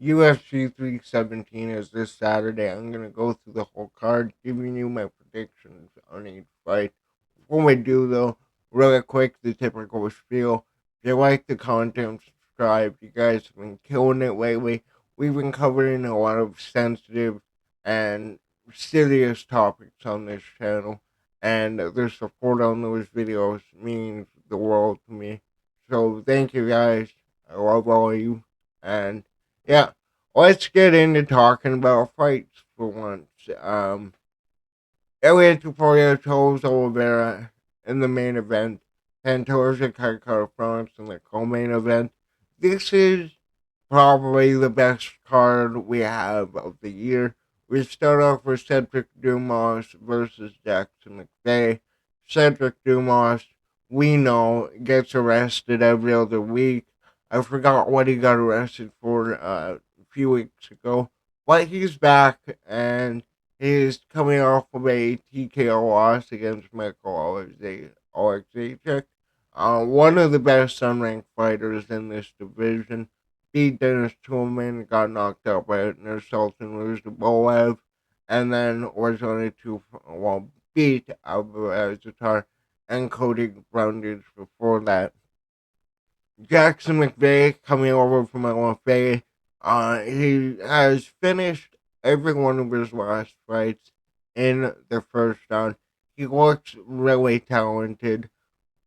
UFC 317 is this Saturday. I'm going to go through the whole card, giving you my predictions on each fight. Before we do, though, really quick, the typical spiel. If you like the content, subscribe. You guys have been killing it lately. We've been covering a lot of sensitive and serious topics on this channel, and the support on those videos means the world to me. So, thank you guys. I love all of you. And yeah, let's get into talking about fights for once. Ilia Topuria, Charles Oliviera in the main event, Pantoja, France in the co-main event. This is probably the best card we have of the year. We start off with Cedric Dumas versus Jackson McVeigh. Cedric Dumas, we know, gets arrested every other week. I forgot what he got arrested for a few weeks ago, but he's back and he's coming off of a TKO loss against Michael Alexejczyk. One of the best unranked fighters in this division. Beat Dennis Tillman, got knocked out by Nursultan Luzdaboev, and then was only beat Alvarez and Cody Brundage before that. Jackson McVeigh coming over from LFA. He has finished every one of his last fights in the first round. He looks really talented,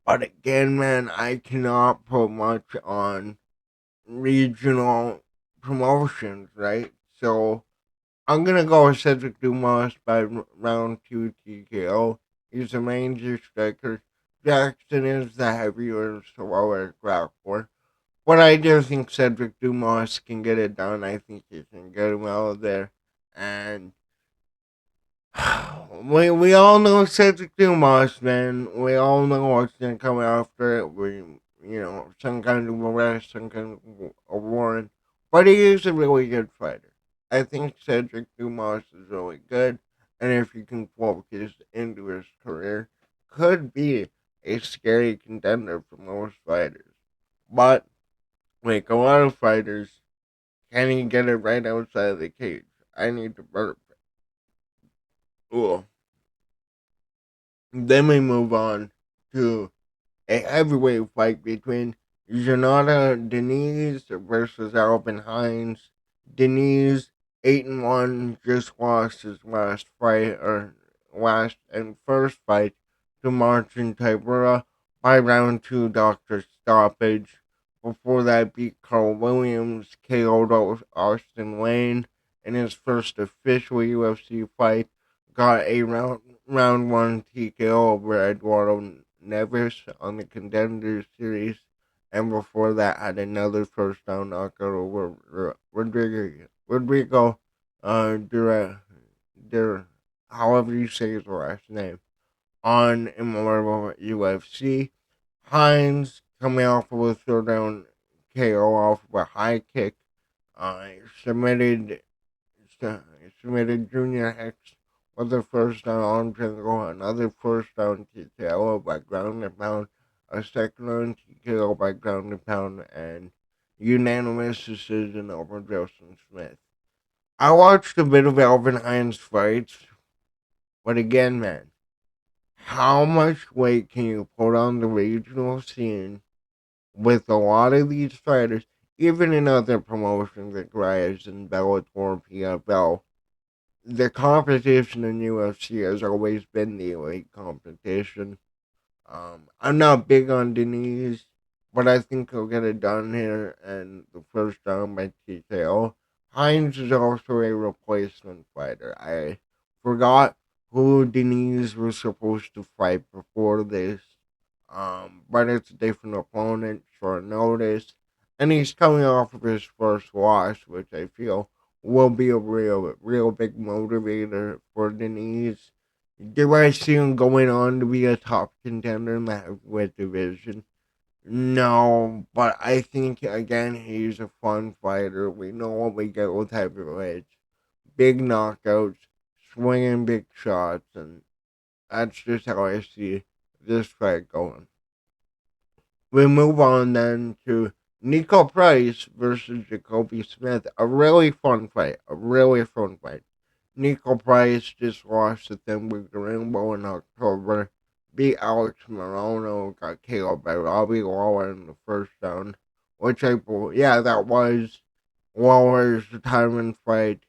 but again, man, I cannot put much on regional promotions, right? So I'm gonna go with Cedric Dumas by round two TKO. He's a rangy striker. Jackson is the heavier, slower grappler. But I do think Cedric Dumas can get it done. I think he can get him out of there. And we all know Cedric Dumas, man. We all know what's gonna come after it. Some kind of arrest, some kind of a warrant. But he is a really good fighter. I think Cedric Dumas is really good, and if he can focus into his career, could be a scary contender for most fighters. But like a lot of fighters, can he get it right outside of the cage? I need to burp. Cool. Then we move on to a heavyweight fight between Jonata Denise versus Alvin Hines. Denise 8-1 just lost his last fight or last and first fight to Martin Tybura by round two doctor stoppage. Before that beat Carl Williams, KO'd Austin Lane in his first official UFC fight. Got a round one TKO over Eduardo Neves on the Contender Series, and before that had another first round knockout over Rodrigo Dura, however you say his last name, on Immortal UFC. Hines coming off of a third round KO off of a high kick, uh, submitted submitted Junior Hex with a first down arm triangle, another first down TKO by ground and pound, a second round TKO by ground and pound, and unanimous decision over Justin Smith. I watched a bit of Alvin Hines fights, but again, man, how much weight can you put on the regional scene with a lot of these fighters, even in other promotions like Rise and Bellator, PFL? The competition in UFC has always been the elite competition. I'm not big on Denise, but I think he'll get it done here and the first round by TKO. Hines is also a replacement fighter. I forgot who Denise was supposed to fight before this, but it's a different opponent, short notice, and he's coming off of his first loss, which I feel will be a real big motivator for Denise. Do I see him going on to be a top contender in the heavyweight division? No, but I think again he's a fun fighter. We know what we get with heavyweights: big knockouts, swinging big shots, and that's just how I see this fight going. We move on then to Nico Price versus Jacoby Smith. A really fun fight. A really fun fight. Nico Price just lost to Thin Week Rainbow in October. Beat Alex Morono. Got KO'd by Robbie Lawler in the first round. Which that was Lawler's retirement fight.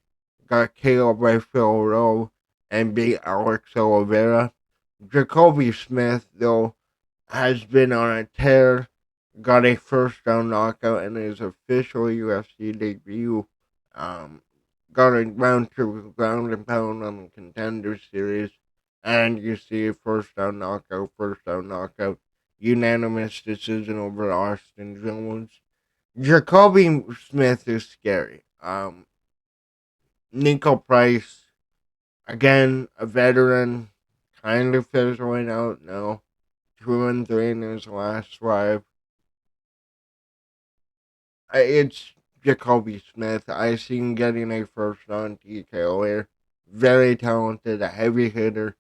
Got KO'd by Phil Rowe and beat Alex Oliviera. Jacoby Smith, though, has been on a tear. Got a first round knockout in his official UFC debut. Um, got a round to ground and pound on the Contender Series. And you see a first round knockout, unanimous decision over Austin Jones. Jacoby Smith is scary. Nico Price, again, a veteran, kind of fizzling out now. 2-3 in his last five. It's Jacoby Smith. I seen getting a first round TKO here. Very talented, a heavy hitter,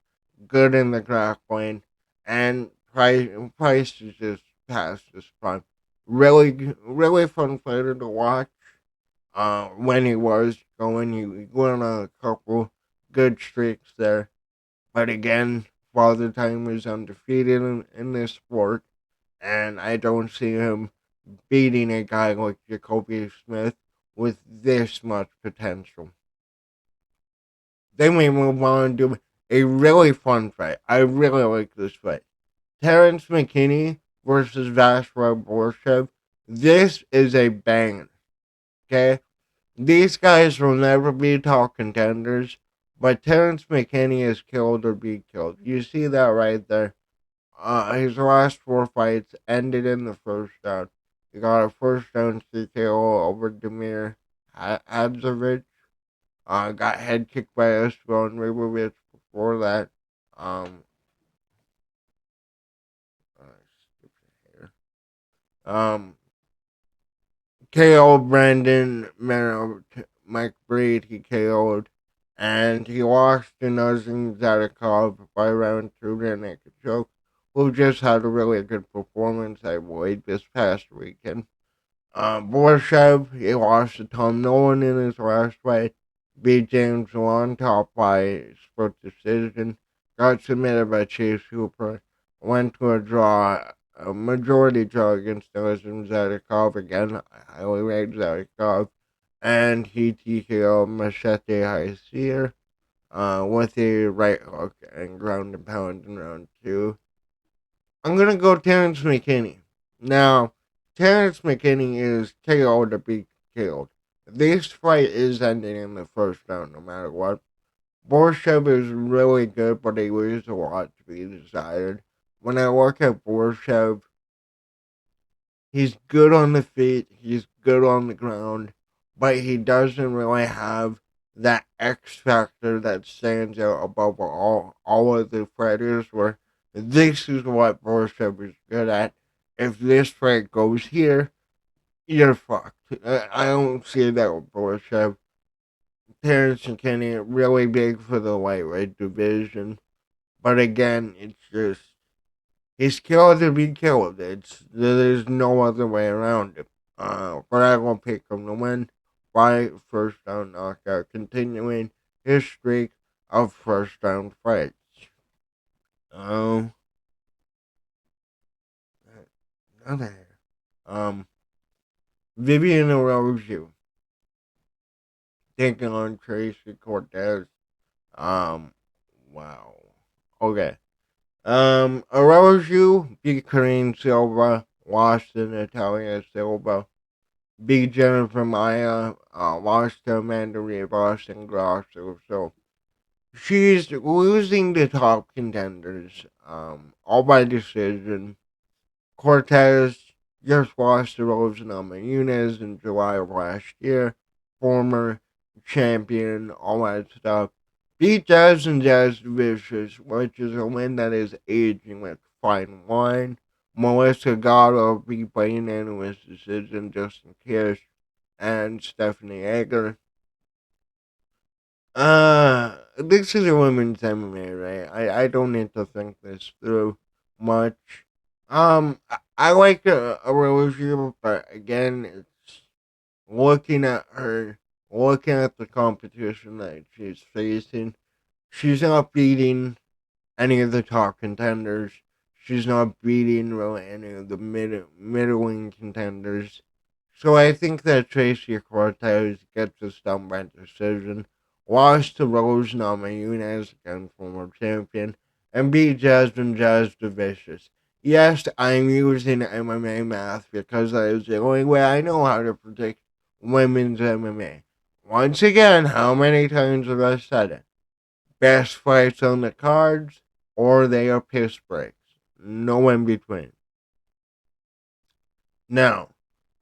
good in the grappling, and Price is just past his prime. Really fun fighter to watch. When he was going, he went on a couple good streaks there. But again, Father Time is undefeated in this sport, and I don't see him beating a guy like Jacoby Smith with this much potential. Then we move on to a really fun fight. I really like this fight. Terrence McKinney versus Vasyl Borshev. This is a banger. Okay? These guys will never be top contenders, but Terrence McKinney is killed or be killed. You see that right there. His last four fights ended in the first round. He got a first round TKO over Demir Hadzovic. Got head kicked by Esteban Ribovic before that. Um, um, KO Brandon Mero, Mike Breed, he KO'd. And he lost to Nazim Zadakov by round two to Nick Choke, who just had a really good performance, I believe, this past weekend. Borshev, he lost to Tom Nolan in his last fight, beat James Long top by split decision, got submitted by Chase Hooper, went to a majority draw against Nazim Zadakov again. I highly rate Zadakov, and he TKO Machete Haisier with a right hook and ground and pound in round two. I'm gonna go Terrence McKinney. Now, Terrence McKinney is KO to be killed. This fight is ending in the first round, no matter what. Borshev is really good, but he leaves a lot to be desired. When I look at Borshev, he's good on the feet, he's good on the ground, but he doesn't really have that X factor that stands out above all of the fighters. Where this is what Borshev is good at. If this fight goes here, you're fucked. I don't see that with Borshev. Terrence and Kenny are really big for the lightweight division, but again, it's just he's killed to be killed. There's no other way around it. But I will pick him to win by first round knockout, continuing his streak of first round fights. Um, another Vivian Araújo taking on Tracy Cortez. Um, wow. Okay. Araújo beat Kareem Silva, lost to Natalia Silva. Big Jennifer Maya lost to Amanda Rivas and Grasso, so she's losing to top contenders, all by decision. Cortez just lost to Rose Namajunas in July of last year, former champion, all that stuff. Beat Jazz and Jazz Vicious, which is a win that is aging with fine wine. Melissa Gatto beat by unanimous decision Justin Kish and Stephanie Egger. This is a women's MMA, right? I don't need to think this through much. I like a relationship, but again, it's looking at her, looking at the competition that she's facing. She's not beating any of the top contenders. She's not beating really any of the middling contenders. So I think that Tracy Cortez gets this done by decision. Lost to Rose Namajunas, again former champion, and beat Jasmine Jazz Vicious. Yes, I'm using MMA math because that is the only way I know how to predict women's MMA. Once again, how many times have I said it? Best fights on the cards, or they are piss breaks. No in between. Now,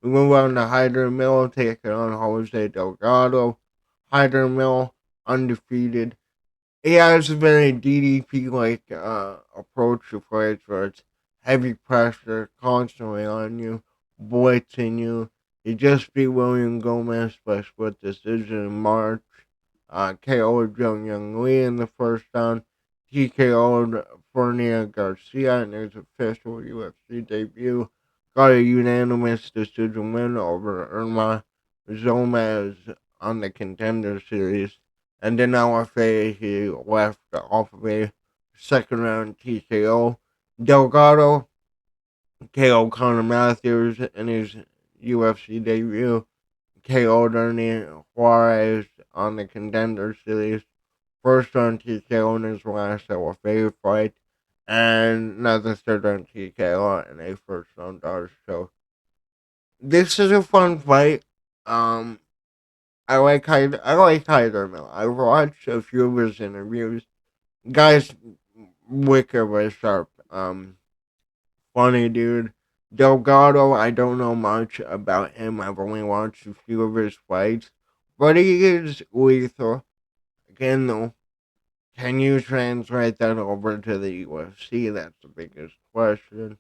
we move on to Hyder Mill taking on Jose Delgado. Hyder Mill, undefeated. He has a very DDP like approach to fights where it's heavy pressure, constantly on you, blitzing you. He just beat William Gomez by split decision in March. KO'd Jung Young Lee in the first round. TKO'd Fernia Garcia in his official UFC debut. Got a unanimous decision win over Irma Zomez on the Contender Series. And in LFA, he left off of a second round TKO. Delgado KO Conor Matthews in his UFC debut. KO'd Ernie Juarez on the Contender Series. First round TKO in his last LFA fight. And another third round TKO in a first round dodge. So this is a fun fight. Um, I like Hyder Mill. I've watched a few of his interviews. Guy's wicked but sharp. Funny dude. Delgado, I don't know much about him. I've only watched a few of his fights, but he is lethal. Again, though, can you translate that over to the UFC? That's the biggest question.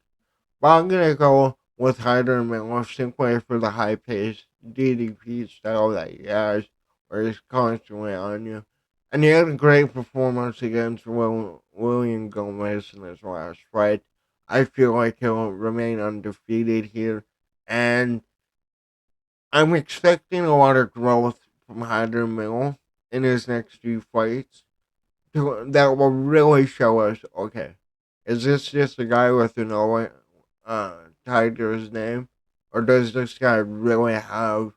But I'm gonna go with Hyder Mill simply for the high pace DDP style that he has, where he's constantly on you. And he had a great performance against William Gomez in his last fight. I feel like he'll remain undefeated here, and I'm expecting a lot of growth from Hyder Mill in his next few fights that will really show us, okay, is this just a guy with an O tied to his name? Or does this guy really have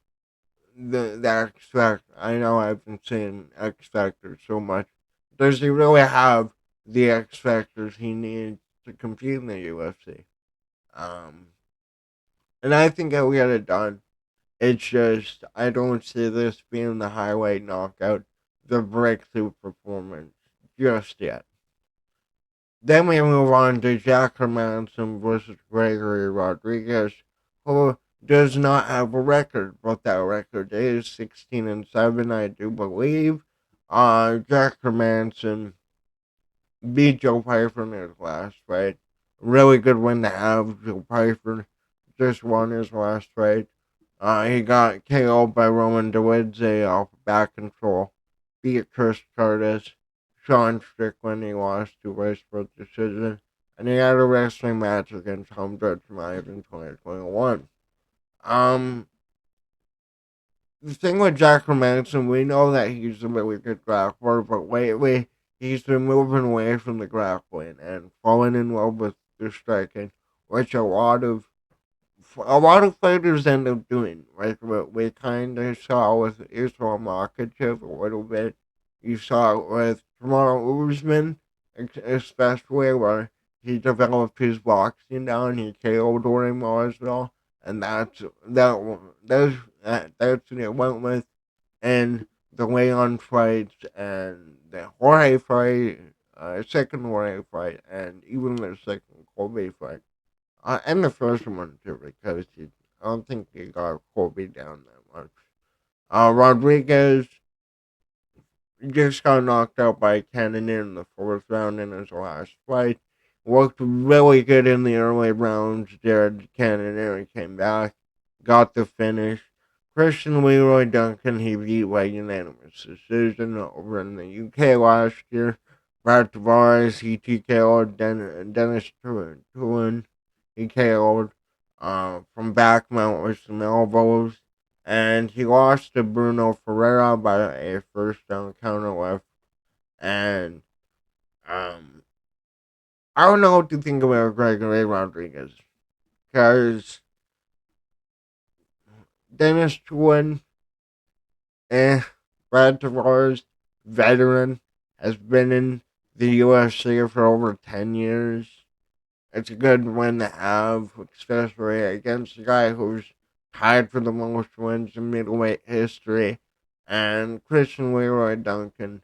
the X Factor? I know I've been saying X Factor so much. Does he really have the X Factors he needs to compete in the UFC? Um, and I think he'll get it done. It's just, I don't see this being the highway knockout, the breakthrough performance just yet. Then we move on to Jack Hermanson versus Gregory Rodriguez, who does not have a record, but that record is 16-7, I do believe. Jack Hermanson beat Joe Piper in his last fight. Really good win to have. Joe Piper just won his last fight. He got KO'd by Roman DeWidze off back control. Beat Chris Curtis. Sean Strickland, he lost to by split decision. And he had a wrestling match against Hamza Chimaev in 2021. Um, the thing with Jack Hermanson, we know that he's a really good grappler, but lately he's been moving away from the grappling and falling in love with the striking, which a lot of fighters end up doing. Like what we kind of saw with Islam Makachev a little bit. You saw it with Kamaru Usman, especially where he developed his boxing down. He KO'd Dorian Masvidal, and that's what it went with. And the Leon fights and the Jorge fight, second Jorge fight, and even the second Kobe fight. And the first one too, because I don't think he got Kobe down that much. Rodriguez just got knocked out by Cannonier in the fourth round in his last fight. Worked really good in the early rounds. Jared Cannonier came back, got the finish. Christian Leroy Duncan, he beat by unanimous decision over in the UK last year. Brad Tavares, he TKO'd Dennis Tulin. he KO'd from back mount with some elbows. And he lost to Bruno Ferreira by a first down counter left. And um, I don't know what to think about Gregory Rodriguez. Because Dennis Twin, Brad Tavares, veteran, has been in the UFC for over 10 years. It's a good win to have, especially against a guy who's tied for the most wins in middleweight history. And Christian Leroy Duncan,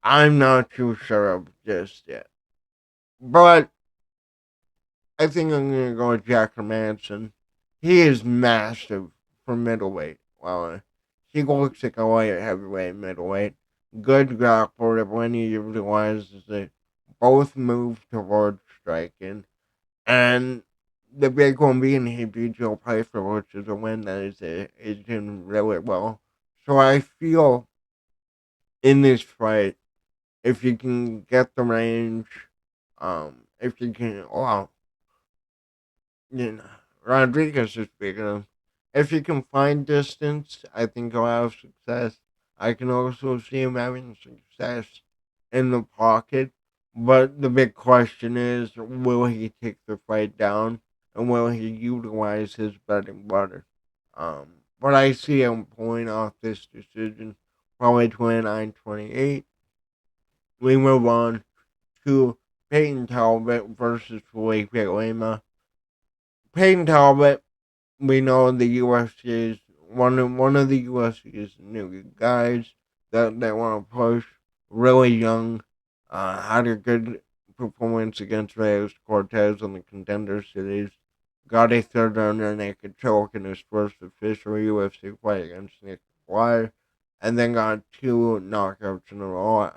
I'm not too sure of just yet. But I think I'm going to go with Jack Hermanson. He is massive for middleweight. Well, he looks like a light heavyweight middleweight. Good grappler when he realizes that both move towards striking. And the big one being he beat Joe Piper, which is a win that is doing really well. So I feel in this fight, if you can get the range, if you can, well, you know, Rodriguez is big enough. If you can find distance, I think he'll have success. I can also see him having success in the pocket. But the big question is, will he take the fight down? And will he utilize his bread and butter? But I see him pulling off this decision, probably 29-28. We move on to Peyton Talbot versus Felipe Lima. Peyton Talbot, we know the UFC is one of the UFC's new guys that want to push. Really young, had a good performance against Reyes Cortez in the Contender Series. Got a third under naked choke in his first official UFC fight against Nick Dwyer, and then got two knockouts in a row.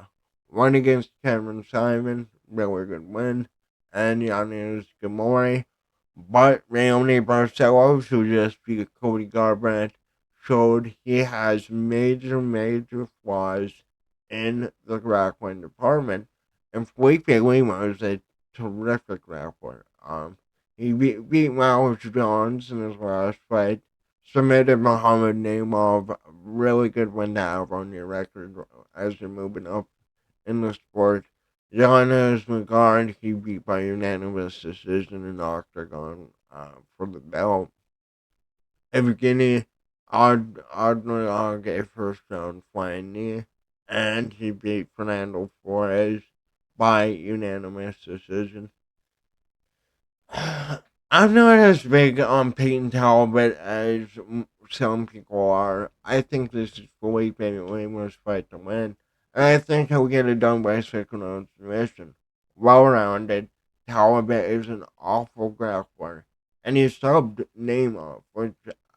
One against Cameron Simon, really good win, and Yanis Gamori. But Raoni Barcelos, who just beat Cody Garbrandt, showed he has major flaws in the grappling department. And Felipe Lima is a terrific grappler. He beat Miles Jones in his last fight, submitted Muhammad Naimov, really good win to have on your record as you're moving up in the sport. Giannis McGard, he beat by unanimous decision in the octagon for the belt. Evgeny Adnorog, a first round flying knee, and he beat Fernando Flores by unanimous decision. I'm not as big on Peyton Talbot as some people are. I think this is Felipe Lima's fight to win, and I think he'll get it done by second round submission. Well rounded, Talbot is an awful grappler, and he subbed Namath, which,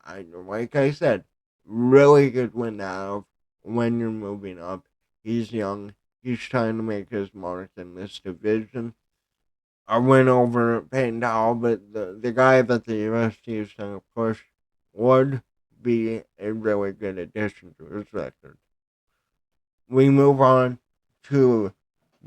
like I said, really good win to have when you're moving up. He's young, he's trying to make his mark in this division. I went over Peyton Talbot, the guy that the UFC is trying to push, would be a really good addition to his record. We move on to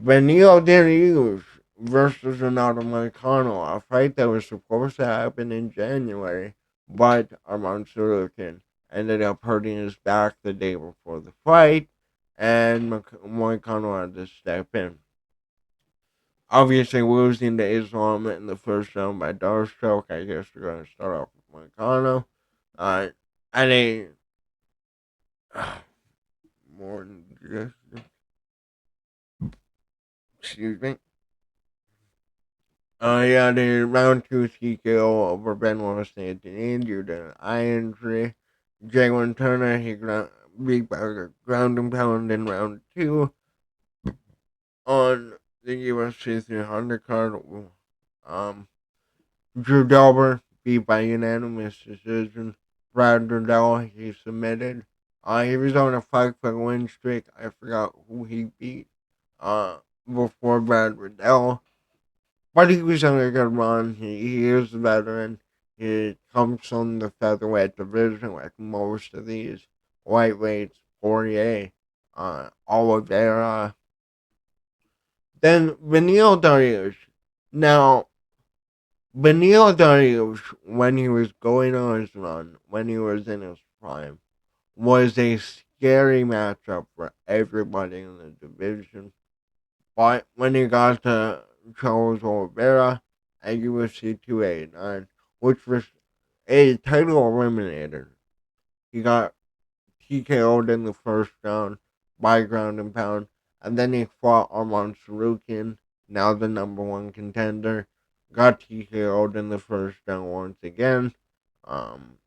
Benil Dariush versus Renato Moicano, a fight that was supposed to happen in January, but Armand Sorokin ended up hurting his back the day before the fight, and Moicano had to step in. Obviously, losing to Islam in the first round by Darstroke. I guess we're going to start off with Moicano. At a more than just, excuse me. Yeah, the round two TKO over Benoit Saint Denis due to an eye injury. Jalen Turner, he beat by a ground and pound in round two on the UFC 300 card. Um, Drew Delber beat by unanimous decision. Brad Riddell, he submitted. He was on a 5-fight win streak. I forgot who he beat before Brad Riddell. But he was on a good run. He is a veteran. He comes from the featherweight division like most of these lightweights. Poirier, Oliveira. Then Benil Dariush. Now, Benil Dariush, when he was going on his run, when he was in his prime, was a scary matchup for everybody in the division. But when he got to Charles Oliviera at UFC 289, which was a title eliminator, he got TKO'd in the first round by ground and pound, and then he fought Arman Sarukian, now the number one contender, got TKO'd in the first round once again. Um,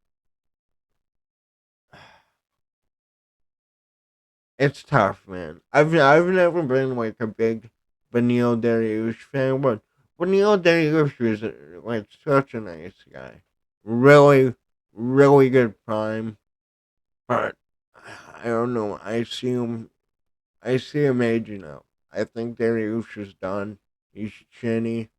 it's tough, man. I've never been like a big Benil Dariush fan, but Benil Dariush is like such a nice guy. Really, really good prime, but I don't know. I see him aging out. I think Dariush is done. He's chinny,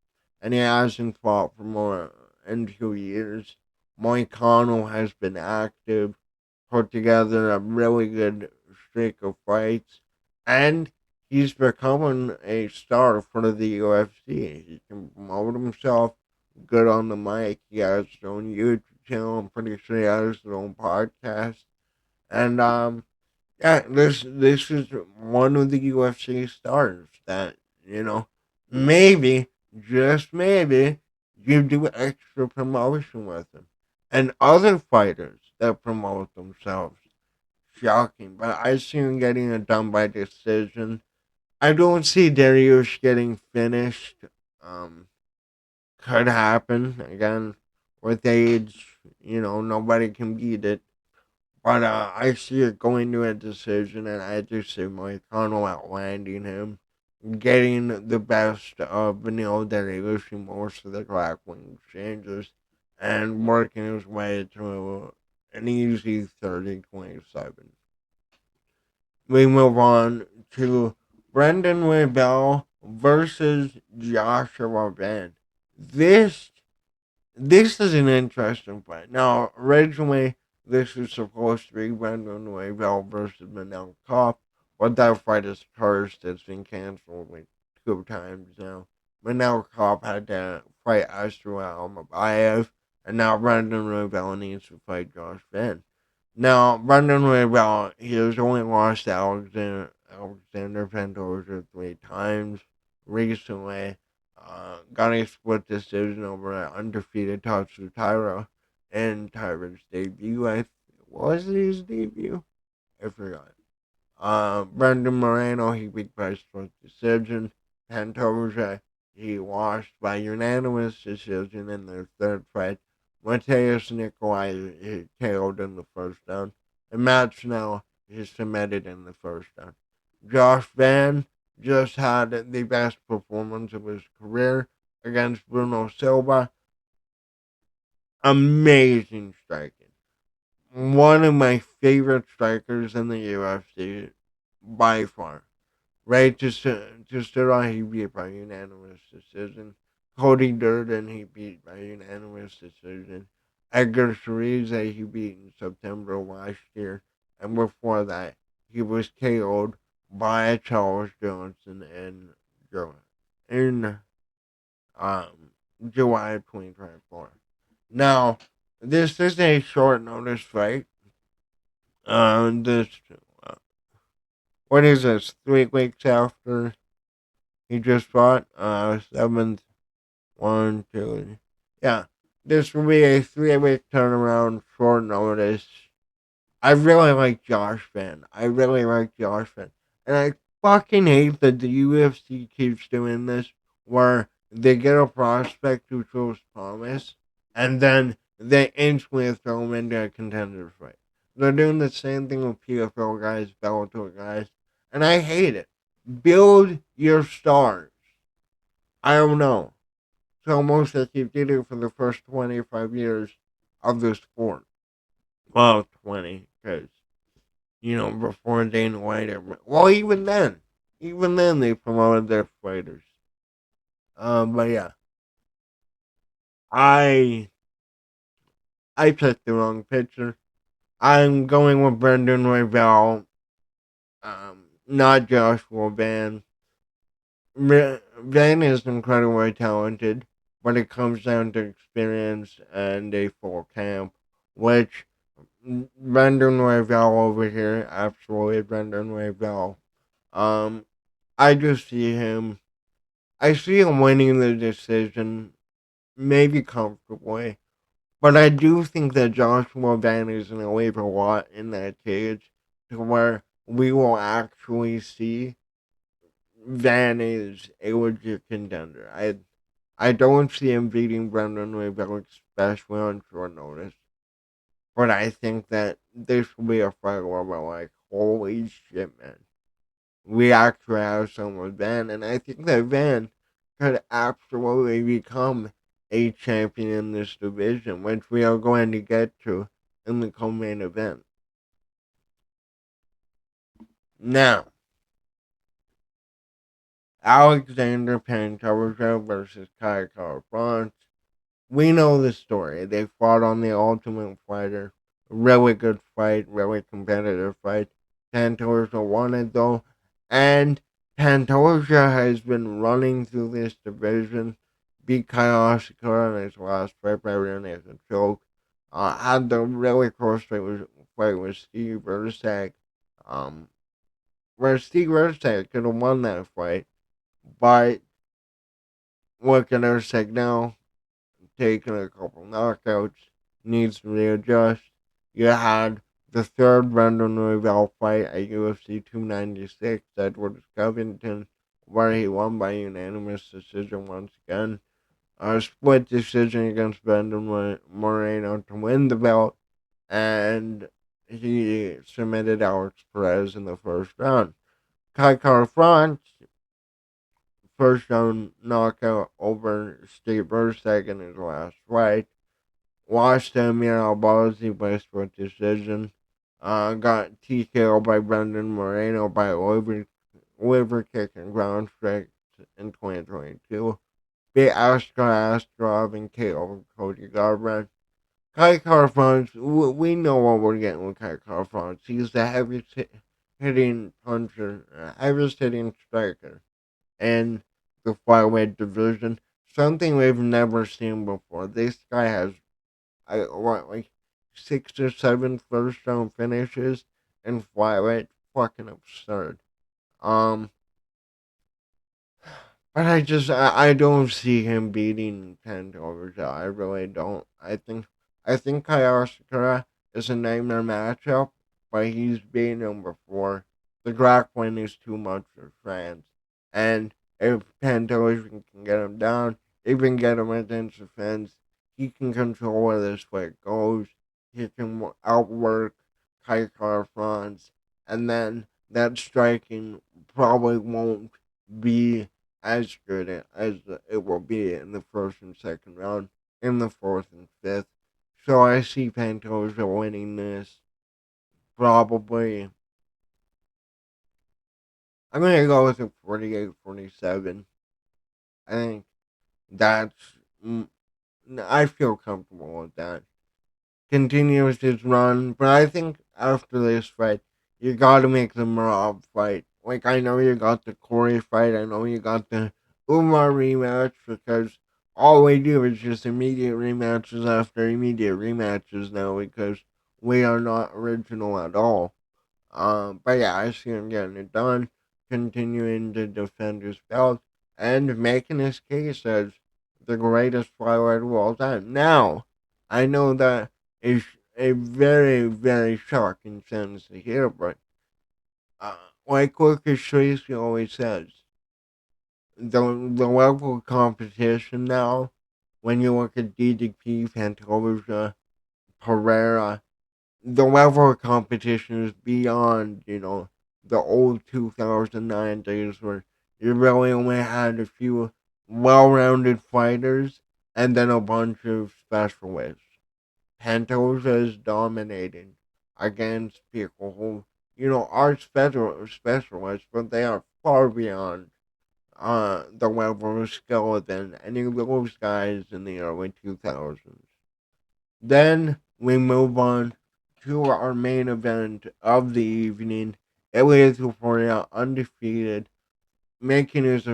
and he hasn't fought for more than 2 years. Moicano has been active, put together a really good streak of fights, and he's becoming a star for the UFC. He can promote himself, good on the mic. He has his own YouTube channel. I'm pretty sure he has his own podcast, and yeah, this is one of the UFC stars that maybe, just maybe, you do extra promotion with him, and other fighters that promote themselves. Shocking, but I see him getting it done by decision. I don't see Darius getting finished. Um, could happen again with age. Nobody can beat it. But I see it going to a decision, and I just see Moicano outlanding him, getting the best of Vanille Darius in most of the grappling exchanges, and working his way to an easy 30-27. We move on to Brendan Rebel versus Joshua Ben. This this is an interesting fight. Now, originally, this is supposed to be Brendan Wavell versus Manel Kopp, but that fight is cursed. It's been canceled like 2 times now. Manel Kopp had to fight Astro Almabayev, and now Brendan Wavell needs to fight Josh Ben. Now, Brendan Wavell, he has only lost to Alexander Pantoja 3 times recently. Got a split decision over an undefeated Tatsutaro in Tyron's debut. Was it his debut? I forgot. Brendan Moreno, he beat by split decision. Pantoja, he lost by unanimous decision in their third fight. Mateus Nikolai, he KO'd in the first round. And Matt Snell, he submitted in the first round. Josh Van just had the best performance of his career against Bruno Silva. Amazing striking. One of my favorite strikers in the UFC by far. Right to Sarah, he beat by unanimous decision. Cody Durden, he beat by unanimous decision. Edgar Cherize, he beat in September last year. And before that, he was KO'd by Charles Johnson in um, July 2024. Now, this is a short notice fight. This what is this? 3 weeks after he just fought. Seventh, one, two. Yeah, this will be a 3 week turnaround, short notice. I really like Josh Finn. I really like Josh Finn. And I fucking hate that the UFC keeps doing this where they get a prospect who shows promise and then they instantly throw him into a contender fight. They're doing the same thing with PFL guys, Bellator guys, and I hate it. Build your stars. I don't know. It's almost like you did it for the first 25 years of the sport. Well, 20, because before Dana White. Well, even then they promoted their fighters. But yeah, I I picked the wrong pitcher. I'm going with Brendan Roybal, not Joshua Van. Van is incredibly talented, but it comes down to experience and a full camp, which Brendan Royval over here, absolutely Brendan Royval. Um, I just see him. I see him winning the decision, maybe comfortably, but I do think that Joshua Van is going to leave a lot in that cage to where we will actually see Van is a legit contender. I don't see him beating Brendan Royval, especially on short notice. But I think that this will be a fight where we're like, holy shit, man. We actually have someone with Van, and I think that Van could absolutely become a champion in this division, which we are going to get to in the co-main event. Now, Alexander Pantoja versus Kai France. We know the story. They fought on the Ultimate Fighter. Really good fight, really competitive fight. Pantoja won it though, and Pantoja has been running through this division. Beat Kyle Oscar in his last fight by running as a choke. Had the really close fight with Steve Versailles. Um, where Steve Versailles could have won that fight, but look at Versailles now taking a couple knockouts, needs to readjust. You had the third Brendan Royval fight at UFC 296, Edwards Covington, where he won by unanimous decision once again. A split decision against Brendan Moreno to win the belt, and he submitted Alex Perez in the first round. Kai France, first round knockout over Steve Versailles in his last fight. Lost to Amir Albazi by split decision. Got TKO by Brendan Moreno by liver kick and ground strike in 2022. Beat Askar Askarov and KO Cody Garbrandt. Kai Car-France, we know what we're getting with Kai Car-France. He's the heaviest hitting puncher, heaviest hitting striker in the flyweight division. Something we've never seen before. This guy has like 6 or 7 first round finishes in flyweight. Fucking absurd. Um, but I don't see him beating Pantoja. I really don't. I think Kayashikara is a nightmare matchup, but he's beaten him before. The grappling is too much for France, and if Pantoja can get him down, even get him against the fence, he can control where this fight goes. He can outwork Kaikar France, and then that striking probably won't be as good as it will be in the first and second round, in the fourth and fifth. So I see Pantoja winning this probably. I'm going to go with a 48-47. I think that's. I feel comfortable with that. Continues his run, but I think after this fight, you gotta make the Marab fight. Like, I know you got the Corey fight, I know you got the Umar rematch, because all we do is just immediate rematches after immediate rematches now, because we are not original at all. But yeah, I see him getting it done, continuing to defend his belt, and making his case as the greatest flyweight of all time. Now, I know that is a very, very shocking sentence to hear, but like Lucas Tracy always says, the level of competition now, when you look at DDP, Pantoja, Pereira, the level of competition is beyond, the old 2009 days where you really only had a few well-rounded fighters and then a bunch of specialists. Pantoja is dominating against people who, are specialists, but they are far beyond the level of skill than any of those guys in the early 2000s. Then we move on to our main event of the evening. Ilia Topuria undefeated, making his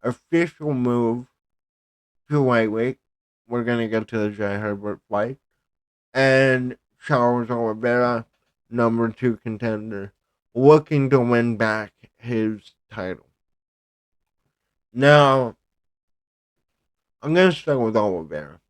official move to lightweight. We're gonna get to the Jai Herbert fight. And Charles Oliviera, number 2 contender, looking to win back his title. Now, I'm gonna start with Oliveira.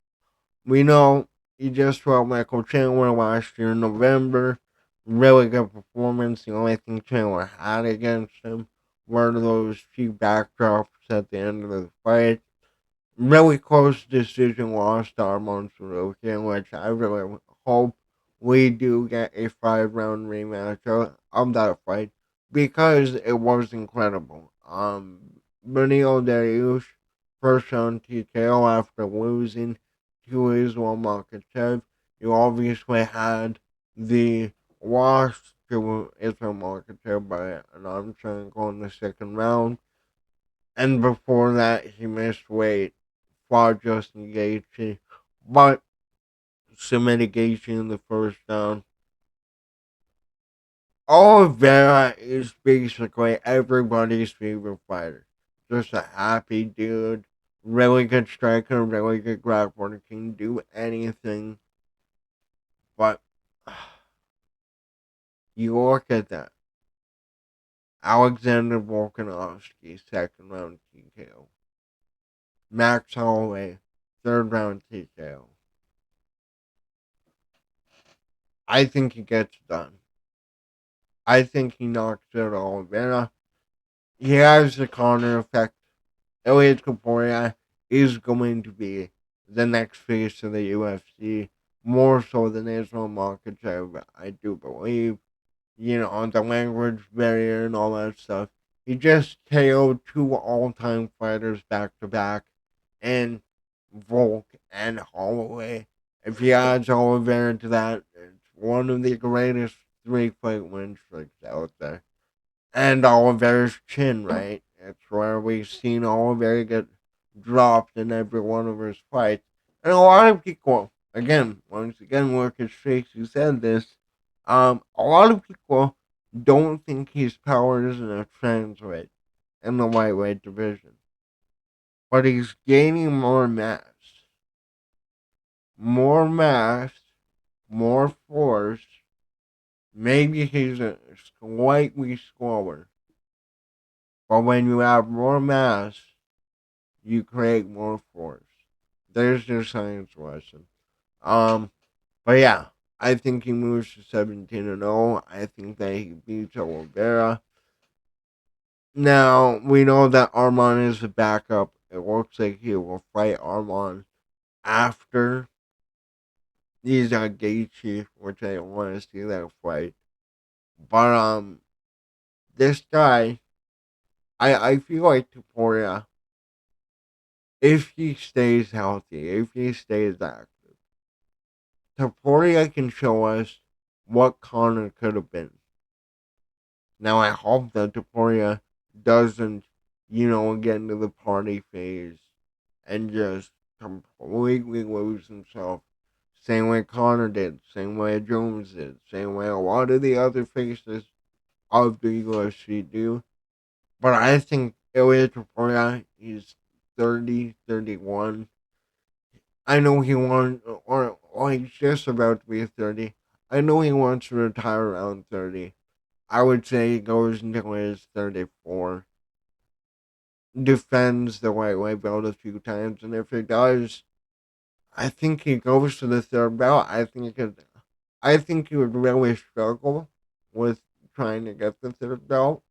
We know he just fought Michael Chandler last year in November. Really good performance. The only thing Chandler had against him were those few backdrops at the end of the fight. Really close decision loss to Armand Sarukian, which I really hope we do get a 5 round rematch of that fight because it was incredible. Benil Dariush first round TKO after losing to Islam Makhachev. You obviously had the loss to Islam Makhachev by an arm triangle in the second round. And before that, he missed weight, fought Justin Gaethje, but some mitigation in the first round. Oliveira is basically everybody's favorite fighter. Just a happy dude, really good striker, really good grappler, can do anything. But you look at that. Alexander Volkanovski, second round TKO. Max Holloway, third round TKO. I think he gets done. I think he knocks out Oliveira. He has the Connor effect. Ilia Topuria is going to be the next face of the UFC, more so than Islam Makhachev, I do believe. You know, on the language barrier and all that stuff. He just KO'd 2 all-time fighters back to back, and Volk and Holloway. If he adds Oliveira to that, it's one of the greatest 3 fight win streaks out there. And Oliveira's chin, right? It's where we've seen Oliveira get dropped in every one of his fights. And a lot of people, once again, Lucas Tracy said this, a lot of people don't think his power is going to translate in the lightweight division. But he's gaining more mass. More mass, more force. Maybe he's a slightly slower. But when you have more mass, you create more force. There's your science lesson. But yeah, I think he moves to 17-0. I think that he beats Oliveira. Now, we know that Armand is the backup. It looks like he will fight Armand after he's on Gaethje, which I don't want to see that fight. But this guy, I feel like Topuria, if he stays healthy, if he stays active, Topuria can show us what Conor could have been. Now I hope that Topuria doesn't, get into the party phase and just completely lose himself. Same way Conor did, same way Jones did, same way a lot of the other faces of the UFC do. But I think Ilia Topuria, he's 30, 31. I know he wants, or he's just about to be 30. I know he wants to retire around 30. I would say he goes until he's 34. Defends the lightweight belt a few times, and if he does, I think he goes to the third belt. I think he would really struggle with trying to get the third belt.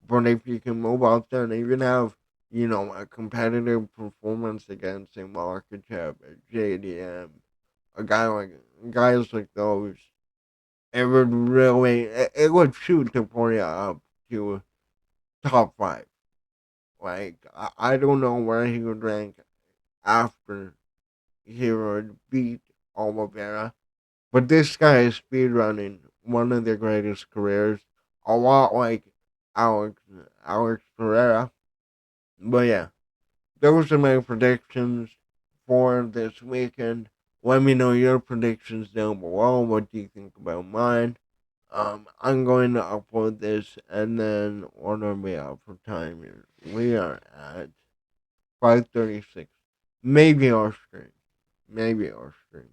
But if he can move out there and even have, a competitive performance against a Markachev, a JDM, a guy like guys like those, it would shoot Taporia up to top 5. Like I don't know where he would rank after he would beat Oliveira, but this guy is speedrunning one of their greatest careers, a lot like Alex Alex Pereira. But yeah, those are my predictions for this weekend. Let me know your predictions down below. What do you think about mine? I'm going to upload this, and then what are we at for time here? We are at 5:36. Maybe our stream. Maybe our stream.